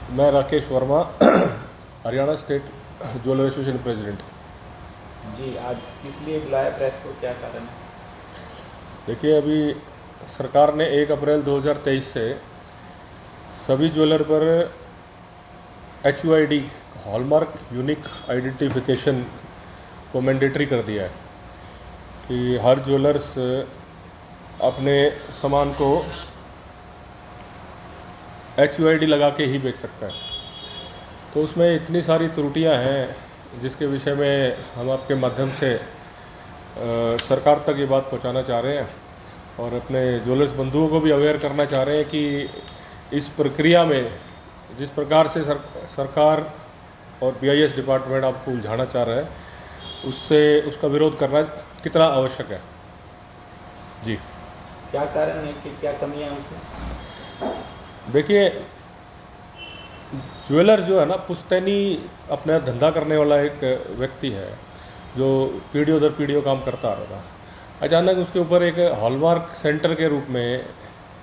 मैं Rakesh Verma, Haryana state jeweller association president. जी, आज किस लिए बुलाया प्रेस को, क्या कारण है? देखिए, अभी सरकार ने 1 अप्रैल 2023 से सभी ज्वेलर पर HUID हॉलमार्क यूनिक आइडेंटिफिकेशन को मैंडेटरी कर दिया है कि हर ज्वेलर्स अपने सामान को HUID लगा के ही बेच सकता है। तो उसमें इतनी सारी त्रुटियां हैं जिसके विषय में हम आपके माध्यम से सरकार तक ये बात पहुंचाना चाह रहे हैं और अपने ज्वेलर्स बंधुओं को भी अवेयर करना चाह रहे हैं कि इस प्रक्रिया में जिस प्रकार से सरकार और BIS डिपार्टमेंट आपको उलझाना चाह रहा है, उससे उसका विरोध करना कितना आवश्यक है। जी, क्या कारण है कि क्या कमियां हैं उसमें? देखिए, ज्वेलर जो है ना, पुश्तैनी अपना धंधा करने वाला एक व्यक्ति है जो पीढ़ियों दर पीढ़ियों काम करता आ रहा था। अचानक उसके ऊपर एक हॉलमार्क सेंटर के रूप में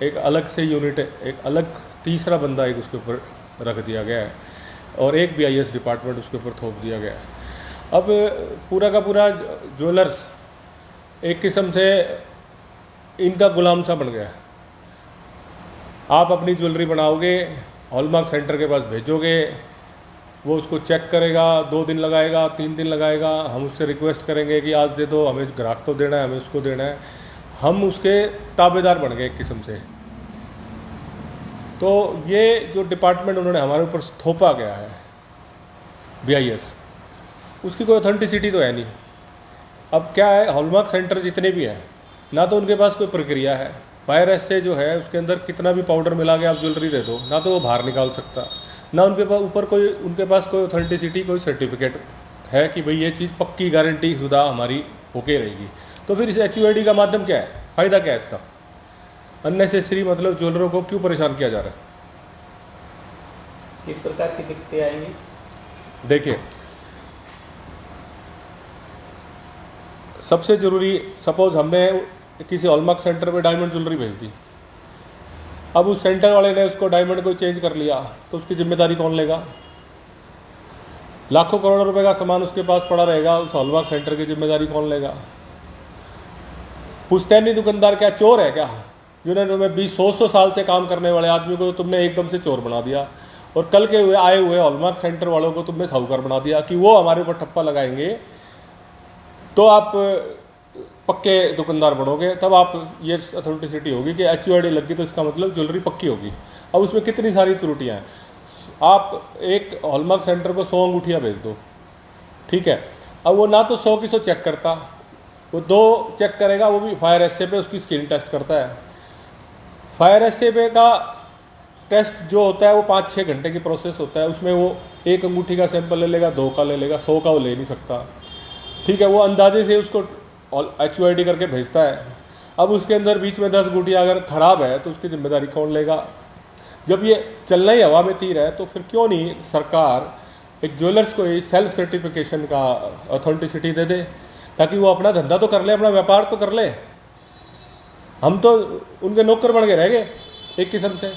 एक अलग से यूनिट, एक अलग तीसरा बंदा एक उसके ऊपर रख दिया गया है और एक BIS डिपार्टमेंट उसके ऊपर थोप दिया गया है। अब पूरा का पूरा ज्वेलर्स एक किस्म से इनका गुलाम सा बन गया है। आप अपनी ज्वेलरी बनाओगे, हॉलमार्क सेंटर के पास भेजोगे, वो उसको चेक करेगा, 2 दिन लगाएगा, 3 दिन लगाएगा, हम उससे रिक्वेस्ट करेंगे कि आज दे दो, हमें ग्राहक को देना है, हमें उसको देना है। हम उसके ताबेदार बन गए एक किस्म से। तो ये जो डिपार्टमेंट उन्होंने हमारे ऊपर थोपा गया है BIS, उसकी कोई ऑथेंटिसिटी तो है नहीं। अब क्या है, हॉलमार्क सेंटर जितने भी हैं, ना तो उनके पास कोई प्रक्रिया है। फायर ऐसे जो है उसके अंदर कितना भी पाउडर मिला के आप ज्वेलरी दे दो, ना तो वो बाहर निकाल सकता, ना उनके पास उनके पास कोई ऑथेंटिसिटी, कोई सर्टिफिकेट है कि भाई ये चीज़ पक्की गारंटी शुदा हमारी होके रहेगी। तो फिर इस HUID का माध्यम क्या है, फ़ायदा क्या है इसका? अननेसेसरी मतलब ज्वेलरों को क्यों परेशान किया जा रहा है? किस प्रकार की दिक्कतें आएंगी? देखिए, सबसे ज़रूरी, सपोज हमने किसी हॉलमार्क सेंटर में डायमंड ज्वेलरी भेज दी। अब उस सेंटर वाले ने उसको डायमंड को चेंज कर लिया, तो उसकी जिम्मेदारी कौन लेगा? लाखों करोड़ों रुपए का सामान उसके पास पड़ा रहेगा, उस हॉलमार्क सेंटर की जिम्मेदारी कौन लेगा? पुश्तैनी दुकानदार क्या चोर है क्या, जिन्होंने तुम्हें 20-100 साल से काम करने वाले आदमी को तुमने एकदम से चोर बना दिया और कल के हुए आए हुए हॉलमार्क सेंटर वालों को तुमने साहूकार बना दिया कि वो हमारे ऊपर ठप्पा लगाएंगे तो आप पक्के दुकानदार बनोगे, तब आप ये अथेंटिसिटी होगी कि HUID लगी तो इसका मतलब ज्वेलरी पक्की होगी। अब उसमें कितनी सारी त्रुटियां हैं। आप एक हॉलमार्क सेंटर पर 100 अंगूठियाँ भेज दो, ठीक है। अब वो ना तो 100 की 100 चेक करता, वो 2 चेक करेगा, वो भी फायर एस्से पे उसकी स्किन टेस्ट करता है। फायर एस्से पे का टेस्ट जो होता है वो 5-6 घंटे की प्रोसेस होता है। उसमें वो 1 अंगूठी का सैंपल ले लेगा, 2 का ले लेगा, 100 का वो ले नहीं सकता, ठीक है। वो अंदाजे से उसको HUID करके भेजता है। अब उसके अंदर बीच में 10 अंगूठियाँ अगर ख़राब है तो उसकी जिम्मेदारी कौन लेगा? जब ये चलना ही हवा में तीर है, तो फिर क्यों नहीं सरकार एक ज्वेलर्स को सेल्फ सर्टिफिकेशन का ऑथेंटिसिटी दे दे, ताकि वो अपना धंधा तो कर ले, अपना व्यापार तो कर ले। हम तो उनके नौकर बन के रह गए एक किस्म से।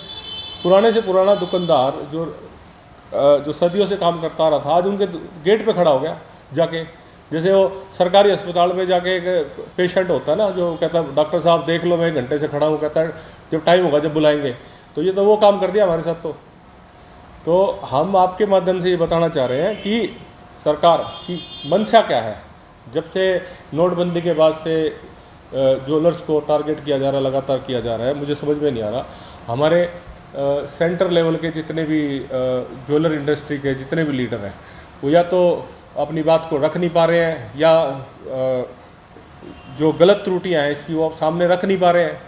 पुराने से पुराना दुकानदार जो सदियों से काम करता रहा था, आज उनके गेट पे खड़ा हो गया जाके। जैसे वो सरकारी अस्पताल में जाके एक पेशेंट होता है ना, जो कहता है डॉक्टर साहब देख लो, मैं 1 घंटे से खड़ा हूँ, कहता है जब टाइम होगा जब बुलाएंगे। तो ये तो वो काम कर दिया हमारे साथ। तो हम आपके माध्यम से ये बताना चाह रहे हैं कि सरकार की मंशा क्या है। जब से नोटबंदी के बाद से ज्वेलर्स को टारगेट किया जा रहा है, लगातार किया जा रहा है, मुझे समझ में नहीं आ रहा। हमारे सेंटर लेवल के जितने भी ज्वेलर इंडस्ट्री के जितने भी लीडर हैं, वो या तो अपनी बात को रख नहीं पा रहे हैं, या जो गलत त्रुटियां हैं इसकी वो आप सामने रख नहीं पा रहे हैं,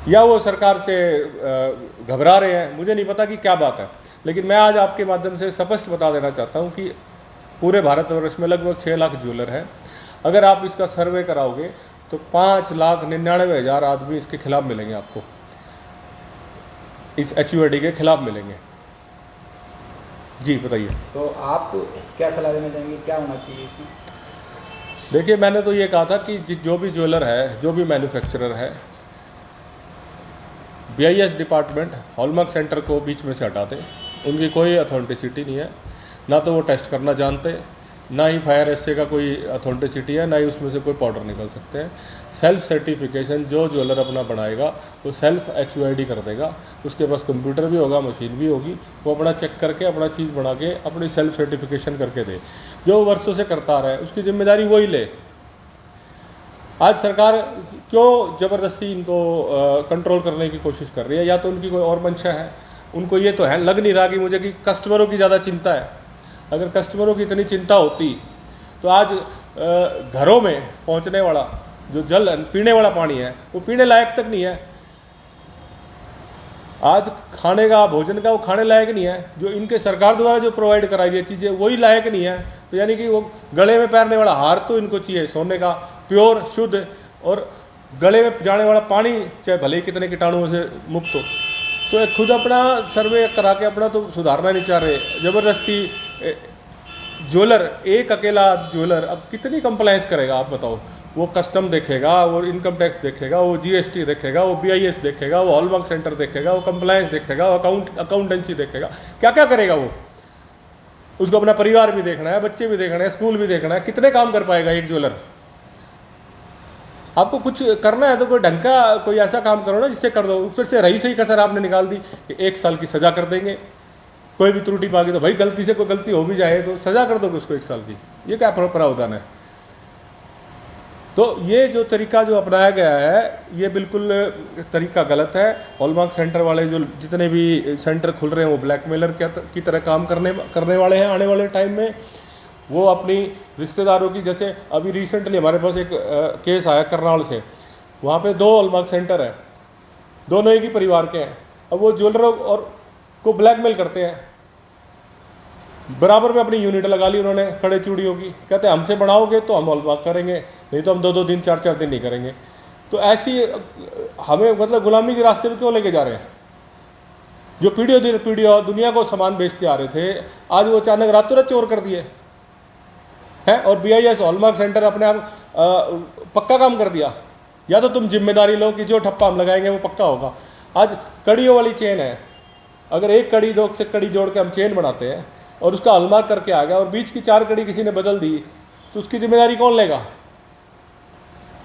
या वो सरकार से घबरा रहे हैं। मुझे नहीं पता कि क्या बात है, लेकिन मैं आज आपके माध्यम से स्पष्ट बता देना चाहता हूं कि पूरे भारतवर्ष में लगभग 6 लाख ज्वेलर हैं। अगर आप इसका सर्वे कराओगे तो 5,99,000 आदमी इसके खिलाफ मिलेंगे, आपको इस HUID के खिलाफ मिलेंगे। जी बताइए। तो आप क्या सलाह देना चाहेंगे, क्या होना चाहिए इसमें? देखिए, मैंने तो ये कहा था कि जो भी ज्वेलर है, जो भी मैन्युफैक्चरर है, BIS डिपार्टमेंट हॉलमार्क सेंटर को बीच में से हटाते। उनकी कोई अथॉन्टिसिटी नहीं है, ना तो वो टेस्ट करना जानते, ना ही फायर एसए का कोई अथॉन्टिसिटी है, ना ही उसमें से कोई पाउडर निकल सकते हैं। सेल्फ सर्टिफिकेशन जो ज्वेलर अपना बनाएगा वो सेल्फ HUID कर देगा। उसके पास कंप्यूटर भी होगा, मशीन भी होगी, वो अपना चेक करके अपना चीज़ बना के अपनी सेल्फ सर्टिफिकेशन करके दे। जो वर्षों से करता आ रहा है उसकी जिम्मेदारी वही ले। आज सरकार क्यों ज़बरदस्ती इनको कंट्रोल करने की कोशिश कर रही है? या तो उनकी कोई और मंशा है, उनको ये तो है, लग नहीं रहा कि मुझे कि कस्टमरों की ज़्यादा चिंता है। अगर कस्टमरों की इतनी चिंता होती तो आज घरों में पहुंचने वाला जो जल पीने वाला पानी है वो पीने लायक तक नहीं है। आज खाने का भोजन का वो खाने लायक नहीं है। जो इनके सरकार द्वारा जो प्रोवाइड कराई गई चीज़ें वही लायक नहीं है। तो यानी कि वो गले में पहनने वाला हार तो इनको चाहिए सोने का, प्योर शुद्ध, और गले में जाने वाला पानी चाहे भले ही कितने कीटाणुओं से मुक्त हो। तो खुद अपना सर्वे करा के अपना तो सुधारना नहीं चाह रहे, ज़बरदस्ती ज्वेलर, एक अकेला ज्वेलर अब कितनी कंप्लायंस करेगा आप बताओ? वो कस्टम देखेगा, वो इनकम टैक्स देखेगा, वो GST देखेगा, वो BIS देखेगा, वो हॉलमार्क सेंटर देखेगा, वो कंप्लायंस देखेगा, वो अकाउंटेंसी देखेगा, क्या क्या करेगा वो? उसको अपना परिवार भी देखना है, बच्चे भी देखना है, स्कूल भी देखना है, कितने काम कर पाएगा एक ज्वेलर? आपको कुछ करना है तो कोई ढंग का कोई ऐसा काम करो ना जिससे कर दो। फिर से रही सही कसर आपने निकाल दी कि 1 साल की सजा कर देंगे, कोई भी त्रुटि पा गई तो भाई गलती से कोई गलती हो भी जाए तो सजा कर दोगे उसको 1 साल की। ये क्या प्रावधान है? तो ये जो तरीका जो अपनाया गया है ये बिल्कुल तरीका गलत है। हॉलमार्क सेंटर वाले जो जितने भी सेंटर खुल रहे हैं वो ब्लैकमेलर की तरह काम करने वाले हैं आने वाले टाइम में। वो अपनी रिश्तेदारों की, जैसे अभी रिसेंटली हमारे पास एक केस आया करनाल से, वहाँ पे 2 हॉलमार्क सेंटर है, दोनों एक ही परिवार के हैं। अब वो ज्वेलरों और को ब्लैकमेल करते हैं, बराबर में अपनी यूनिट लगा ली उन्होंने खड़े चूड़ियों की। कहते हैं हमसे बढ़ाओगे तो हम हॉलमार्क करेंगे, नहीं तो हम 2-2 दिन 4-4 दिन नहीं करेंगे। तो ऐसी हमें मतलब गुलामी के रास्ते पे क्यों लेके जा रहे हैं? जो पीढ़ियों दुनिया को सामान बेचते आ रहे थे, आज वो अचानक रातों रात चोर कर दिए हैं। और BIS हॉलमार्क सेंटर अपने आप पक्का काम कर दिया। या तो तुम जिम्मेदारी लो कि जो ठप्पा हम लगाएंगे वो पक्का होगा। आज कड़ियों वाली चेन है, अगर एक कड़ी 2 से कड़ी जोड़ के हम चेन बनाते हैं और उसका हॉलमार्क करके आ गया और बीच की 4 कड़ी किसी ने बदल दी तो उसकी जिम्मेदारी कौन लेगा?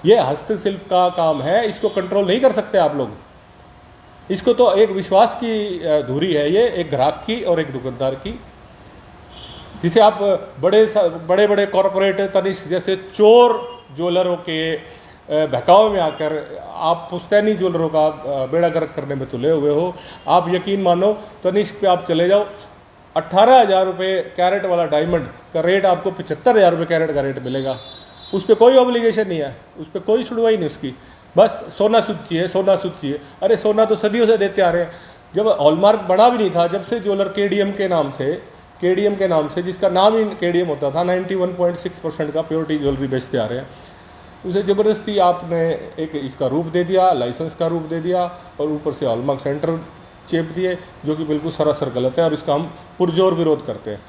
ये हस्तशिल्प का काम है, इसको कंट्रोल नहीं कर सकते आप लोग। इसको तो एक विश्वास की धुरी है ये, एक ग्राहक की और एक दुकानदार की, जिसे आप बड़े बड़े कॉरपोरेट तनिष्क जैसे चोर ज्वेलरों के बहकावे में आकर आप पुश्तैनी ज्वेलरों का बेड़ा गर्क करने में तुले हुए हो। आप यकीन मानो, तनिष्क पे आप चले जाओ, 18,000 रुपये कैरेट वाला डायमंड का रेट आपको 75,000 रुपये कैरेट का रेट मिलेगा। उस पर कोई ऑब्लिगेशन नहीं है, उस पर कोई सुनवाई नहीं उसकी, बस सोना शुद्ध चाहिए, सोना शुद्ध चाहिए। अरे सोना तो सदियों से देते आ रहे हैं। जब हॉलमार्क बना भी नहीं था, जब से ज्वेलर KDM के नाम से जिसका नाम ही KDM होता था, 91.6% का प्योरिटी ज्वेलरी बेचते आ रहे हैं, उसे ज़बरदस्ती आपने एक इसका रूप दे दिया, लाइसेंस का रूप दे दिया, और ऊपर से हॉलमार्क सेंटर चेप दिए, जो कि बिल्कुल सरासर गलत है और इसका हम पुरजोर विरोध करते हैं।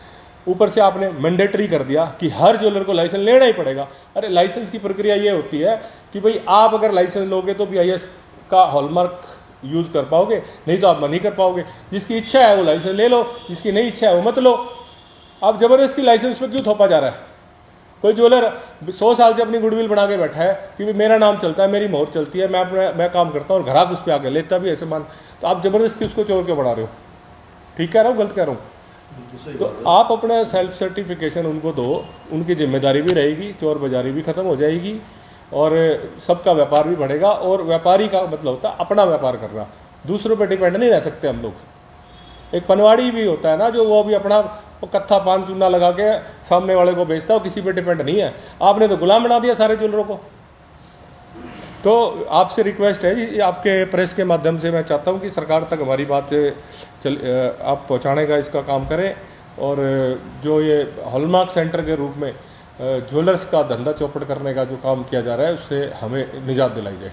ऊपर से आपने मैंडेटरी कर दिया कि हर ज्वेलर को लाइसेंस लेना ही पड़ेगा। अरे लाइसेंस की प्रक्रिया ये होती है कि भाई आप अगर लाइसेंस लोगे तो BIS का हॉलमार्क यूज़ कर पाओगे, नहीं तो आप नहीं कर पाओगे। जिसकी इच्छा है वो लाइसेंस ले लो, जिसकी नहीं इच्छा है वो मत लो। आप ज़बरदस्ती लाइसेंस पे क्यों थोपा जा रहा है? कोई ज्वेलर 100 साल से अपनी गुडविल बना के बैठा है कि मेरा नाम चलता है, मेरी मोहर चलती है, मैं काम करता हूँ, और ग्राहक उस पर आके लेता भी ऐसे मान, तो आप ज़बरदस्ती उसको चोर क्यों बना रहे हो? ठीक कह रहा हूँ, गलत कह रहा हूँ? तो आप अपना सेल्फ सर्टिफिकेशन उनको दो, उनकी जिम्मेदारी भी रहेगी, चोर बाजारी भी खत्म हो जाएगी और सबका व्यापार भी बढ़ेगा। और व्यापारी का मतलब होता है अपना व्यापार करना, दूसरों पर डिपेंड नहीं रह सकते हम लोग। एक पनवाड़ी भी होता है ना, जो वो भी अपना कत्था पान चूना लगा के सामने वाले को बेचता है, किसी पे डिपेंड नहीं है। आपने तो गुलाम बना दिया सारे ज्वेलरों को। तो आपसे रिक्वेस्ट है जी, आपके प्रेस के माध्यम से मैं चाहता हूं कि सरकार तक हमारी बात आप पहुंचाने का इसका काम करें, और जो ये हॉलमार्क सेंटर के रूप में ज्वेलर्स का धंधा चौपट करने का जो काम किया जा रहा है उससे हमें निजात दिलाई जाए।